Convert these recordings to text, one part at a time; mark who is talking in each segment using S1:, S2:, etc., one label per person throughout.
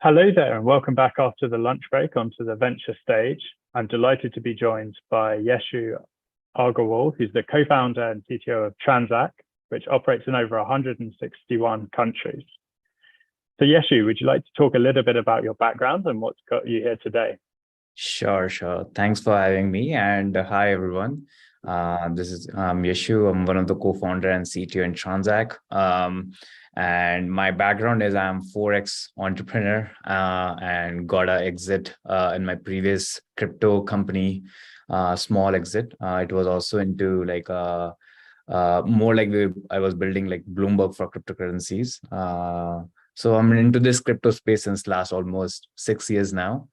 S1: Hello there, and welcome back after the lunch break onto the venture stage. I'm delighted to be joined by Yeshu Agarwal, who's the co-founder and CTO of Transak, which operates in over 161 countries. So Yeshu, would you like to talk a little bit about your background and what's got you here today?
S2: Sure. Thanks for having me. And hi, everyone. This is Yeshu. I'm one of the co-founder and CTO in Transak. And my background is I'm 4x entrepreneur and got an exit in my previous crypto company, small exit. It was also into like more like I was building like Bloomberg for cryptocurrencies. So I'm into this crypto space since last almost 6 years now.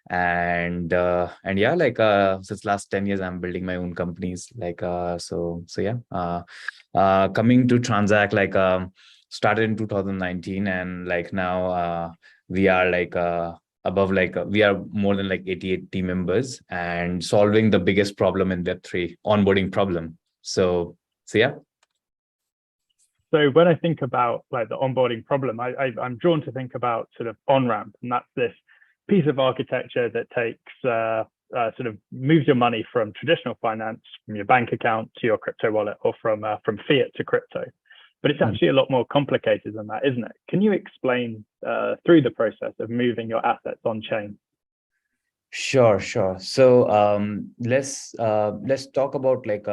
S2: And yeah, like since last 10 years I'm building my own companies, like coming to Transact, like started in 2019, and like now we are like above, like we are more than like 88 team members and solving the biggest problem in Web3, onboarding problem. So yeah.
S1: So when I think about like the onboarding problem, I'm drawn to think about sort of Onramp, and that's this piece of architecture that takes sort of moves your money from traditional finance, from your bank account to your crypto wallet, or from fiat to crypto. But it's actually a lot more complicated than that, isn't it? Can you explain through the process of moving your assets on chain?
S2: Sure. So let's talk about like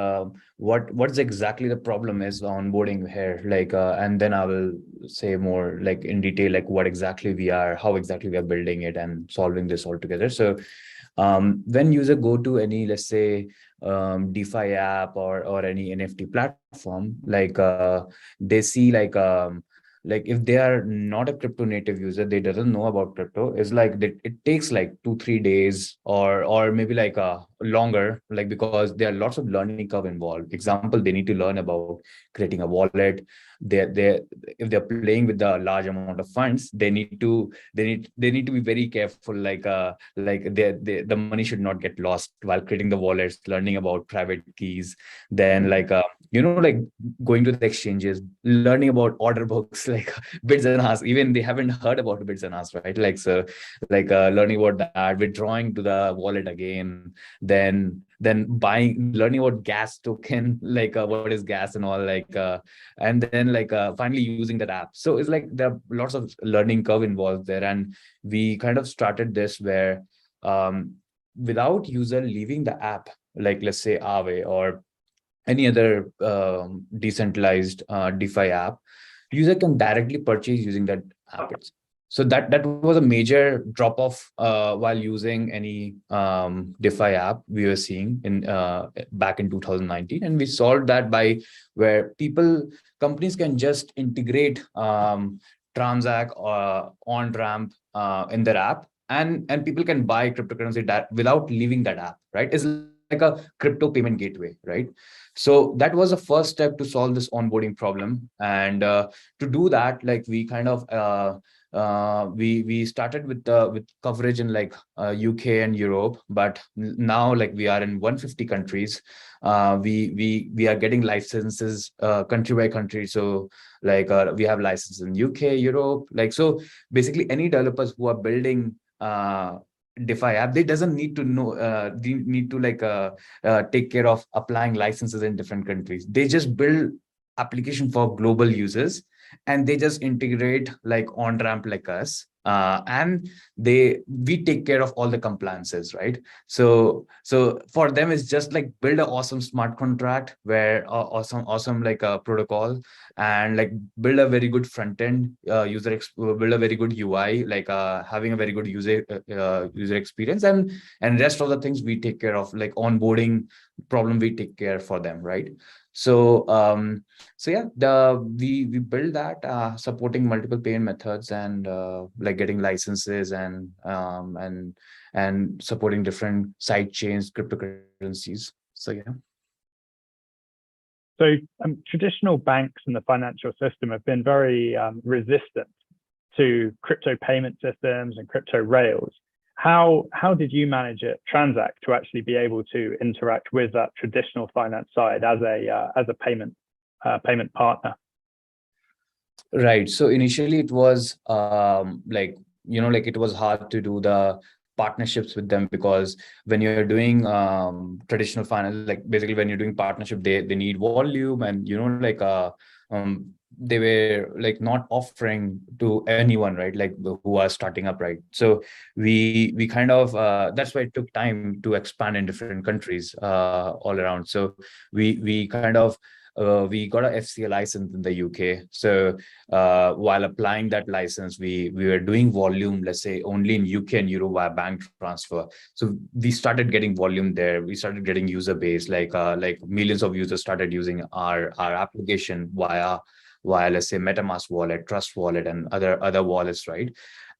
S2: what's exactly the problem is onboarding here, like and then I will say more like in detail like what exactly we are, how exactly we are building it and solving this all together. So when user go to any, let's say, DeFi app or any NFT platform, like they see like if they are not a crypto native user, they doesn't know about crypto, it's like it takes like 2-3 days or maybe like longer, like because there are lots of learning curve involved. Example, they need to learn about creating a wallet. They if they're playing with the large amount of funds, they need to be very careful, like the money should not get lost while creating the wallets, learning about private keys, then like like going to the exchanges, learning about order books, like bids and asks. Even they haven't heard about bids and asks, right? Like so, like learning about that, withdrawing to the wallet again, then buying, learning about gas token, like what is gas and all, like and then like finally using that app. So it's like there are lots of learning curve involved there, and we kind of started this where without user leaving the app, like let's say Aave or any other decentralized DeFi app, user can directly purchase using that app. So that was a major drop off while using any DeFi app we were seeing in back in 2019, and we solved that by where companies can just integrate Transak or Onramp in their app, and people can buy cryptocurrency that without leaving that app, right? It's like a crypto payment gateway, right? So that was the first step to solve this onboarding problem. And to do that, like we kind of we started with coverage in like UK and Europe, but now like we are in 150 countries. We are getting licenses country by country. So like we have licenses in UK, Europe, like so basically any developers who are building DeFi app, they doesn't need to know they need to like take care of applying licenses in different countries. They just build application for global users, and they just integrate like on ramp like us, and we take care of all the compliances, right? So for them it's just like build an awesome smart contract where awesome like a protocol, and like build a very good front end build a very good UI, like having a very good user experience, and rest of the things we take care of, like onboarding problem we take care for them, right? So yeah, we build that supporting multiple payment methods, and like getting licenses, and supporting different side chains, cryptocurrencies. So yeah.
S1: So traditional banks and the financial system have been very resistant to crypto payment systems and crypto rails. How did you manage at Transact to actually be able to interact with that traditional finance side as a payment partner?
S2: Right. So initially it was like like it was hard to do the partnerships with them, because when you're doing traditional finance, like basically when you're doing partnership, they need volume, and like they were like not offering to anyone, right? Like who are starting up, right? So we kind of that's why it took time to expand in different countries all around. So we kind of we got a FCA license in the UK. So while applying that license, we were doing volume, let's say only in UK and Euro via bank transfer. So we started getting volume there. We started getting user base, like millions of users started using our application via let's say MetaMask wallet, Trust wallet, and other wallets, right?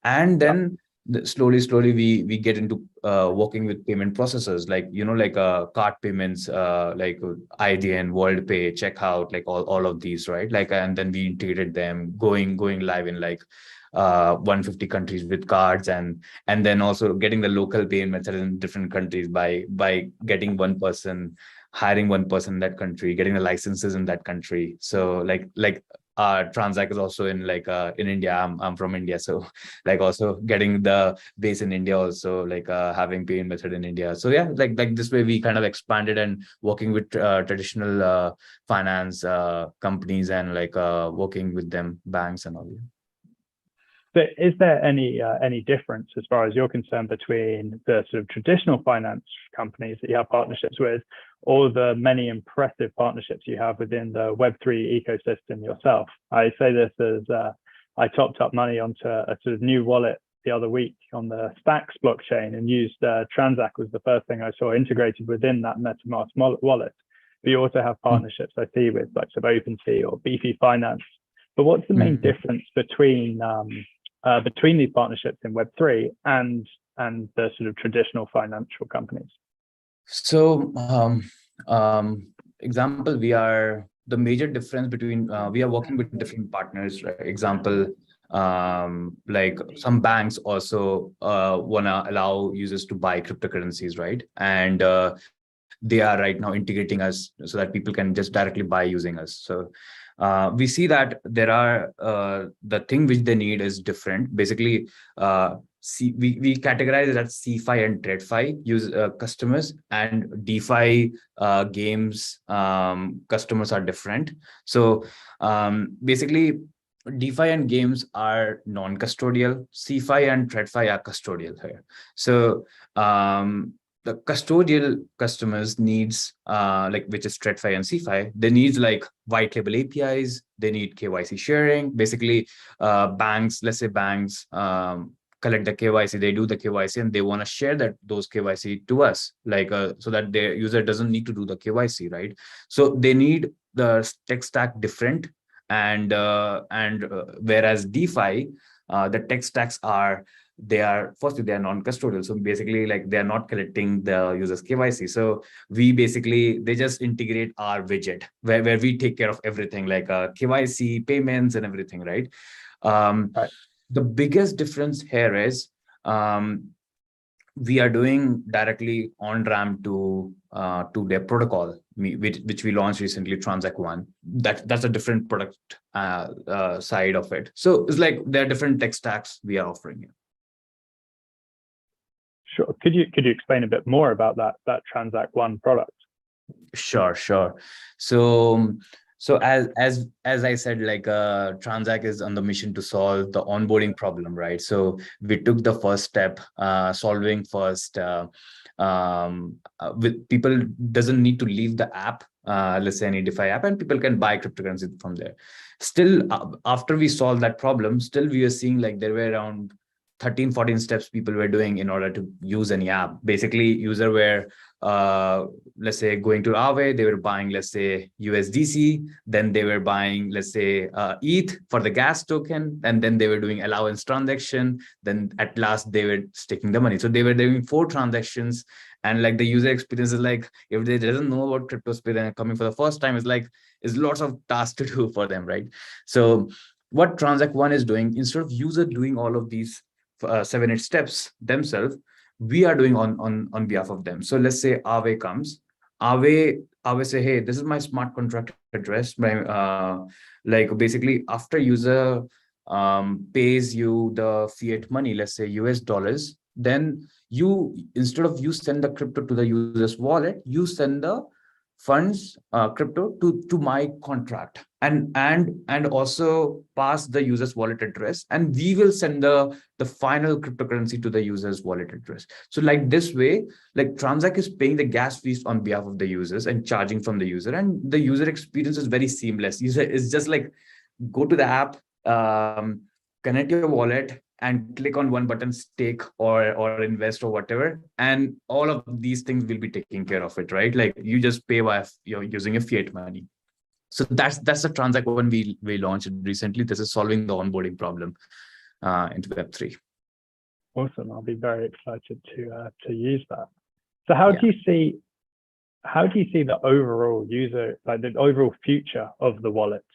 S2: And then slowly we get into working with payment processors, like like card payments, like IDN, WorldPay, Checkout, like all of these, right? Like, and then we integrated them, going live in like 150 countries with cards, and then also getting the local payment method in different countries by getting one person, hiring one person in that country, getting the licenses in that country. So like Transak is also in like in India. I'm from India, so like also getting the base in India, also like having payment method in India. So yeah, like this way we kind of expanded and working with traditional finance companies, and like working with them, banks and all.
S1: So is there any difference as far as you're concerned between the sort of traditional finance companies that you have partnerships with, or the many impressive partnerships you have within the Web3 ecosystem yourself? I say this as I topped up money onto a sort of new wallet the other week on the Stacks blockchain, and used Transak was the first thing I saw integrated within that MetaMask wallet. But you also have partnerships I see with like sort of OpenSea or Beefy Finance. But what's the main difference between these partnerships in Web3 and the sort of traditional financial companies?
S2: So example, the major difference between we are working with different partners, right? Example, like some banks also want to allow users to buy cryptocurrencies, right? And they are right now integrating us so that people can just directly buy using us. So we see that there are the thing which they need is different. Basically, we categorize it as CFI and TradFi use customers, and DeFi games customers are different. So basically, DeFi and games are non-custodial. CFI and TradFi are custodial here. So the custodial customers needs like, which is TradFi and CFI, they need like white label APIs, they need KYC sharing. Basically, banks, let's say banks collect the KYC, they do the KYC, and they want to share those KYC to us, like so that their user doesn't need to do the KYC, right? So they need the tech stack different, and whereas DeFi, the tech stacks are, they are non-custodial. So basically, like, they are not collecting the user's KYC. So they just integrate our widget where we take care of everything, like KYC, payments, and everything, right?
S1: Right.
S2: The biggest difference here is we are doing directly on ramp to their protocol, which we launched recently, Transact One. That's a different product side of it. So it's like there are different tech stacks we are offering here.
S1: Sure. Could you explain a bit more about that Transact One product?
S2: Sure. So as I said, like Transact is on the mission to solve the onboarding problem, right? So we took the first step, solving first with people doesn't need to leave the app, let's say any DeFi app, and people can buy cryptocurrency from there. Still, after we solved that problem, still we are seeing like there were around 13, 14 steps people were doing in order to use any app. Basically, user were let's say going to Aave, they were buying, let's say, USDC, then they were buying, let's say, ETH for the gas token, and then they were doing allowance transaction, then at last they were staking the money. So they were doing 4 transactions, and like the user experience is like, if they doesn't know about crypto space and coming for the first time, is like, is lots of tasks to do for them, right? So what Transact One is doing, instead of user doing all of these 7-8 steps themselves, we are doing on behalf of them. So let's say Aave comes, Aave say, hey, this is my smart contract address. My like basically after user pays you the fiat money, let's say US dollars, then instead of you send the crypto to the user's wallet, you send the funds, crypto to my contract, and also pass the user's wallet address, and we will send the final cryptocurrency to the user's wallet address. So like this way, like Transak is paying the gas fees on behalf of the users and charging from the user, and the user experience is very seamless. It's just like go to the app, connect your wallet, and click on one button, stake or invest or whatever, and all of these things will be taking care of it, right? Like you just pay by you're using a fiat money. So that's the Transact one we launched recently. This is solving the onboarding problem into Web3.
S1: Awesome. I'll be very excited to use that. So how do you see the overall user, like the overall future of the wallet?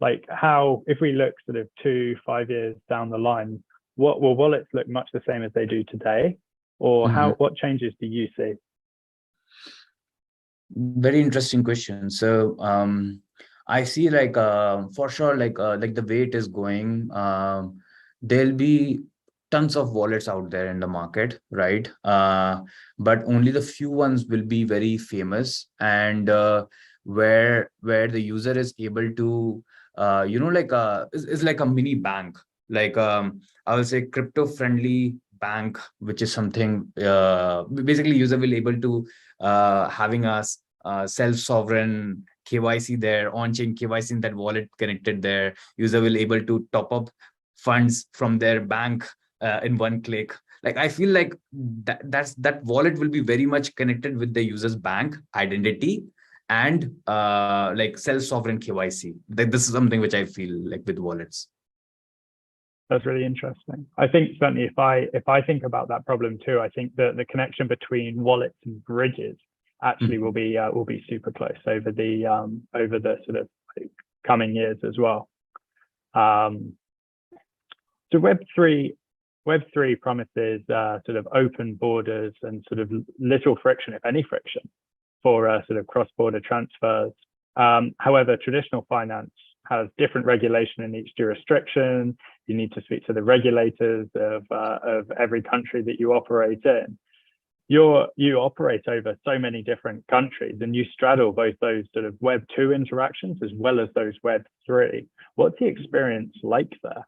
S1: Like how, if we look sort of 2-5 years down the line, what will wallets look much the same as they do today? Or what changes do you see?
S2: Very interesting question. So I see like for sure, like the way it is going, there'll be tons of wallets out there in the market, right? But only the few ones will be very famous, and where the user is able to like is like a mini bank, like I will say crypto friendly bank, which is something basically user will able to having a self-sovereign KYC there, on-chain KYC in that wallet connected there. User will able to top up funds from their bank in one click. Like I feel like that wallet will be very much connected with the user's bank identity and like self-sovereign KYC. This is something which I feel like with wallets.
S1: That's really interesting. I think certainly if I think about that problem too, I think that the connection between wallets and bridges actually will be super close over the sort of coming years as well. So Web3 promises sort of open borders and sort of little friction, if any friction, for sort of cross-border transfers. However, traditional finance has different regulation in each jurisdiction. You need to speak to the regulators of every country that you operate in. You operate over so many different countries, and you straddle both those sort of Web 2 interactions as well as those Web 3. What's the experience like there?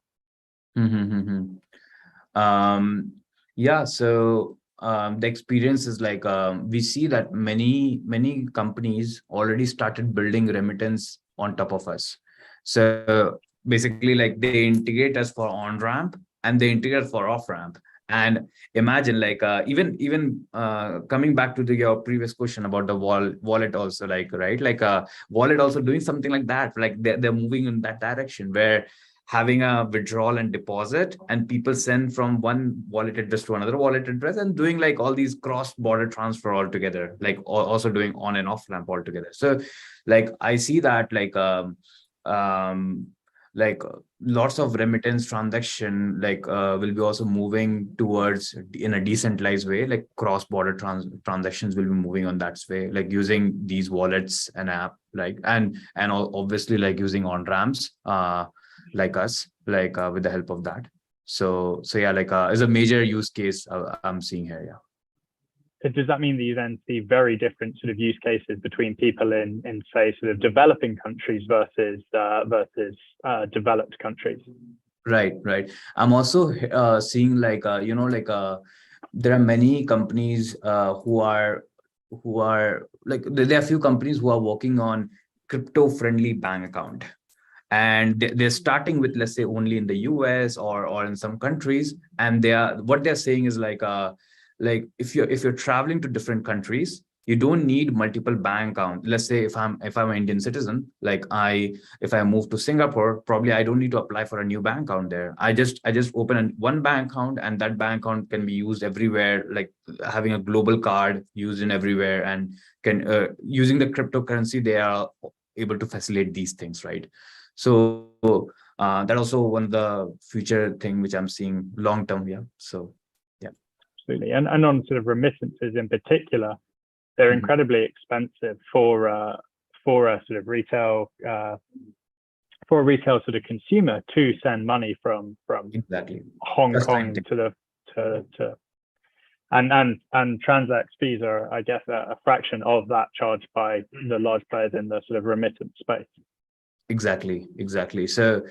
S2: Yeah, so the experience is like we see that many companies already started building remittance on top of us. So basically, like they integrate us for on-ramp and they integrate for off-ramp. And imagine like even coming back to your previous question about the wallet also, like right, like wallet also doing something like that. Like they're moving in that direction where having a withdrawal and deposit, and people send from one wallet address to another wallet address, and doing like all these cross-border transfer altogether, like also doing on and off ramp altogether. So like I see that like lots of remittance transaction will be also moving towards in a decentralized way, like cross-border transactions will be moving on that way, like using these wallets and app, like and obviously like using on ramps like us, like with the help of that. So yeah, like is a major use case I'm seeing here. Yeah.
S1: So does that mean that you then see very different sort of use cases between people in say sort of developing countries versus developed countries?
S2: Right. I'm also seeing like there are many companies who are like there are few companies who are working on crypto friendly bank account, and they're starting with, let's say, only in the US or in some countries, and what they're saying is like if you're traveling to different countries, you don't need multiple bank accounts. Let's say if I'm an Indian citizen, like if I move to Singapore, probably I don't need to apply for a new bank account there. I just open one bank account, and that bank account can be used everywhere, like having a global card used in everywhere, and can using the cryptocurrency, they are able to facilitate these things, right? So that also one of the future thing which I'm seeing long term. Yeah. So yeah.
S1: Absolutely. And on sort of remittances in particular, they're incredibly expensive for a sort of retail for a retail sort of consumer to send money from
S2: Exactly.
S1: Hong Kong to and Transact fees are, I guess, a fraction of that charged by the large players in the sort of remittance space.
S2: Exactly. So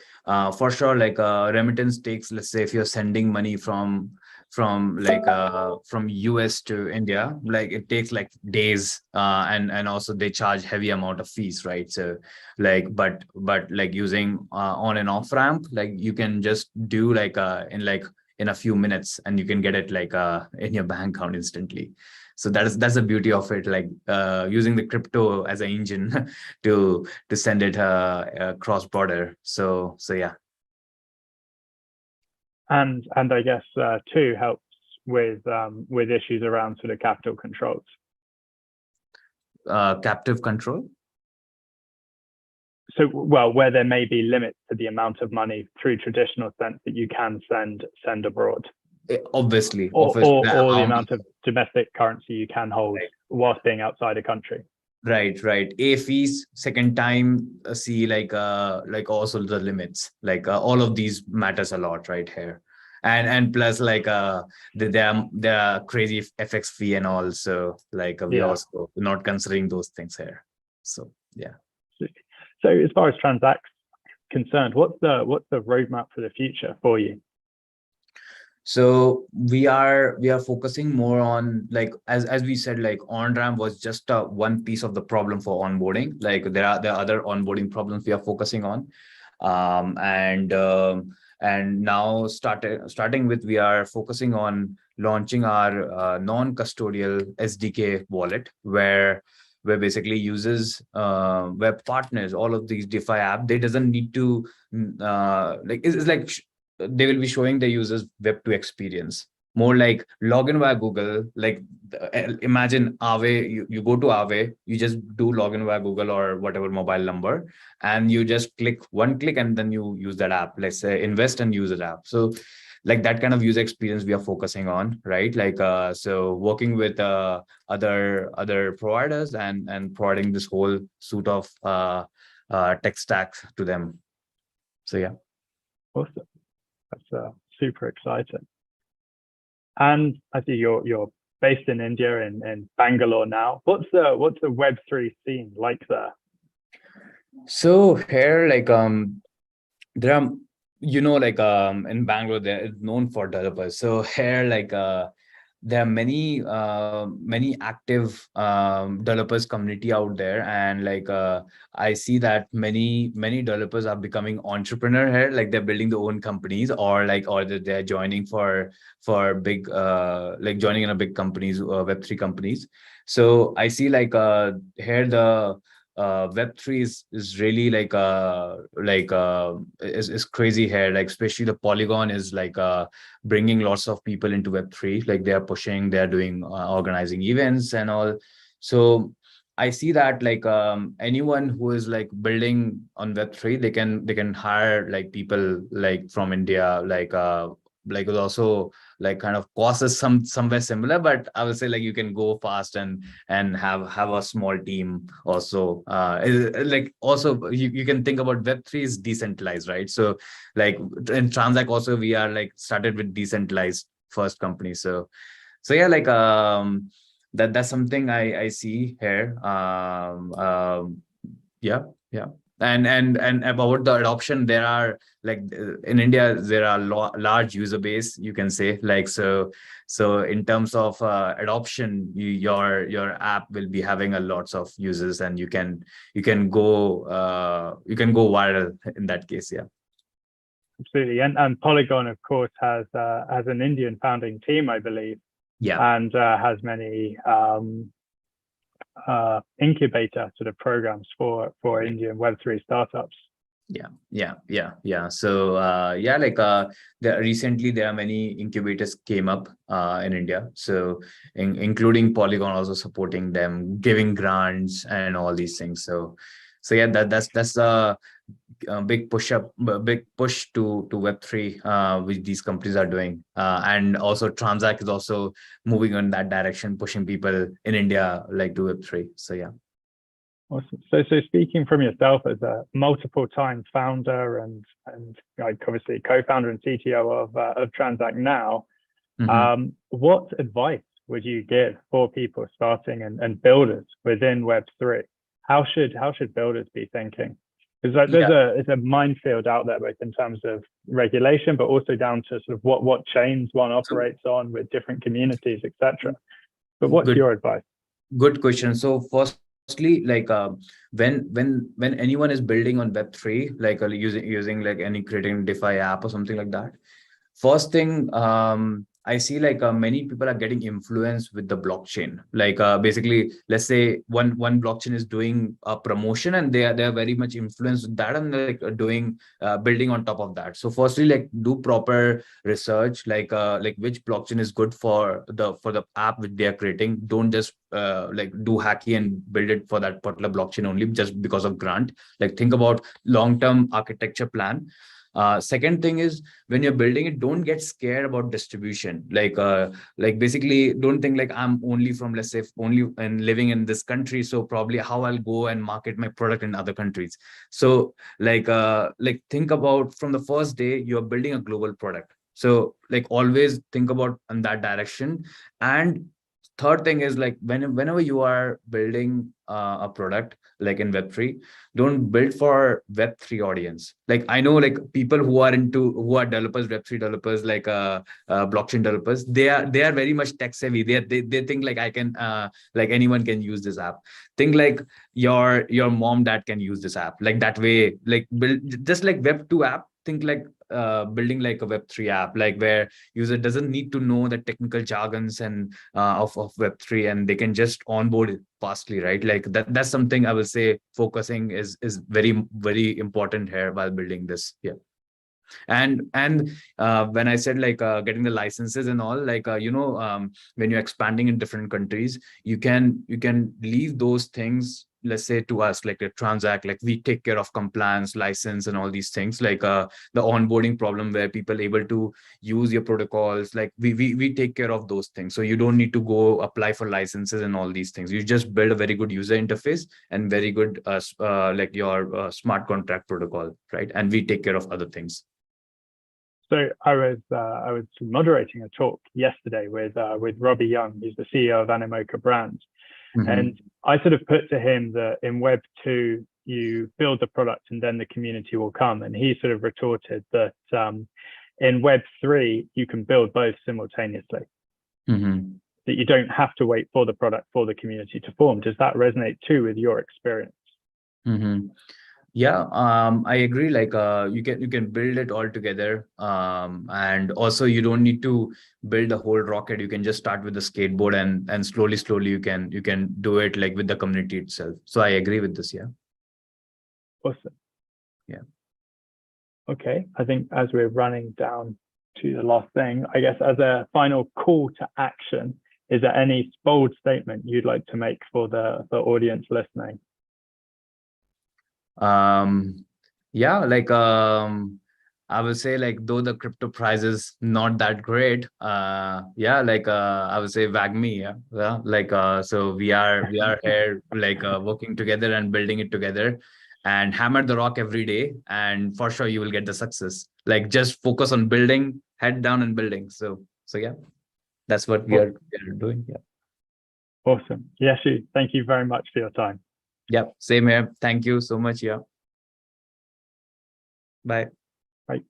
S2: for sure, like remittance takes, let's say if you're sending money from from US to India, like it takes like days, and also they charge heavy amount of fees, right? So like but like using on and off ramp, like you can just do like in a few minutes, and you can get it like in your bank account instantly. So that's the beauty of it, like using the crypto as an engine to send it cross border. So yeah.
S1: And I guess too helps with issues around sort of capital controls.
S2: Captive control.
S1: So, well, where there may be limits to the amount of money through traditional sense that you can send abroad.
S2: Obviously,
S1: or the amount of domestic currency you can hold whilst being outside a country.
S2: Right. A fees, second time, see like also the limits, like all of these matters a lot right here. And plus like there are crazy FX fee and all, so like we also not considering those things here. So yeah.
S1: So as far as Transact's concerned, what's the roadmap for the future for you?
S2: So we are focusing more on, like as we said, like Onramp was just one piece of the problem for onboarding. Like there are other onboarding problems we are focusing on, and now starting with, we are focusing on launching our non-custodial SDK wallet, where basically users, web partners, all of these DeFi app, they doesn't need to like it's like they will be showing the users Web2 experience, more like login via Google. Like imagine Aave, you go to Aave, you just do login via Google or whatever mobile number, and you just one click and then you use that app. Let's say invest and use that app. So like that kind of user experience we are focusing on, right? Like so working with other providers and providing this whole suite of tech stacks to them. So yeah.
S1: Awesome. That's super exciting. And I see you're based in India, in Bangalore now. What's the Web3 scene like there?
S2: So here, like there are, like in Bangalore, there is known for developers. So here, like there are many active developers community out there, and like I see that many developers are becoming entrepreneur here, like they're building their own companies, or they're joining for big like joining in a big companies, Web3 companies. So I see like here the Web3 is really like is crazy here, like especially the Polygon is like bringing lots of people into Web3, like they're pushing, they're doing organizing events and all. So I see that like anyone who is like building on Web3, they can hire like people like from India, like it also like kind of cost us somewhere similar, but I would say like you can go fast and have a small team also. Like also you can think about Web3 is decentralized, right? So like in Transak also we are like started with decentralized first company. So yeah, like that's something I see here. Yeah. And about the adoption, there are like in India there are large user base, you can say, like so in terms of adoption, your app will be having a lots of users, and you can go viral in that case. Yeah,
S1: absolutely. And Polygon, of course, has an Indian founding team, I believe.
S2: Yeah.
S1: And has many incubator sort of programs for Indian Web3 startups.
S2: Yeah. So yeah, like recently there are many incubators came up in India. So including Polygon also supporting them, giving grants and all these things. So yeah, that's a big push to Web3, which these companies are doing, and also Transak is also moving in that direction, pushing people in India like to Web3. So yeah.
S1: Awesome. So speaking from yourself as a multiple time founder and like obviously co-founder and CTO of Transact now, what advice would you give for people starting and builders within Web3? How should builders be thinking? Because like there's a minefield out there, both in terms of regulation, but also down to sort of what chains one operates on with different communities, etc. But what's your advice?
S2: Good question. So firstly, like when anyone is building on Web3, like using like any creating DeFi app or something like that, first thing I see like many people are getting influenced with the blockchain. Like basically, let's say one blockchain is doing a promotion and they are very much influenced with that and they're like doing building on top of that. So firstly, like do proper research, like which blockchain is good for the app which they are creating. Don't just like do hacky and build it for that particular blockchain only just because of grant. Like think about long-term architecture plan. Second thing is when you're building it, don't get scared about distribution. Like basically don't think like I'm only from, let's say, only and living in this country, so probably how I'll go and market my product in other countries. So like think about from the first day you're building a global product. So like always think about in that direction. And third thing is like whenever you are building a product like in Web3, don't build for Web3 audience. Like I know like people who are developers, Web3 developers, like blockchain developers, they are very much tech savvy. They think like I can like anyone can use this app. Think like your mom, dad can use this app. Like that way, like build just like Web2 app. Think like building like a Web3 app, like where user doesn't need to know the technical jargons and of Web3, and they can just onboard it fastly, right? Like that's something I will say focusing is very important here while building this. Yeah. And when I said like getting the licenses and all, like when you're expanding in different countries, you can leave those things, let's say, to us, like a Transact. Like we take care of compliance, license, and all these things, like the onboarding problem where people able to use your protocols. Like we take care of those things, so you don't need to go apply for licenses and all these things. You just build a very good user interface and very good like your smart contract protocol, right? And we take care of other things.
S1: So I was moderating a talk yesterday with Robbie Young. He's the CEO of Animoca Brands, and I sort of put to him that in Web2 you build the product and then the community will come, and he sort of retorted that in Web3 you can build both simultaneously. That you don't have to wait for the product for the community to form. Does that resonate too with your experience?
S2: Yeah, I agree. Like you can build it all together, and also you don't need to build a whole rocket. You can just start with the skateboard and slowly you can do it like with the community itself. So I agree with this. Yeah.
S1: Awesome.
S2: Yeah.
S1: Okay, I think as we're running down to the last thing, I guess as a final call to action, is there any bold statement you'd like to make for the audience listening?
S2: Yeah, like I would say, like, though the crypto price is not that great, yeah, like I would say WAGME, yeah, like so we are here like working together and building it together, and hammer the rock every day, and for sure you will get the success. Like just focus on building, head down and building. So yeah, that's what we are doing. Yeah.
S1: Awesome. Yeshu, thank you very much for your time.
S2: Yeah, same here. Thank you so much. Yeah. Bye.
S1: Bye.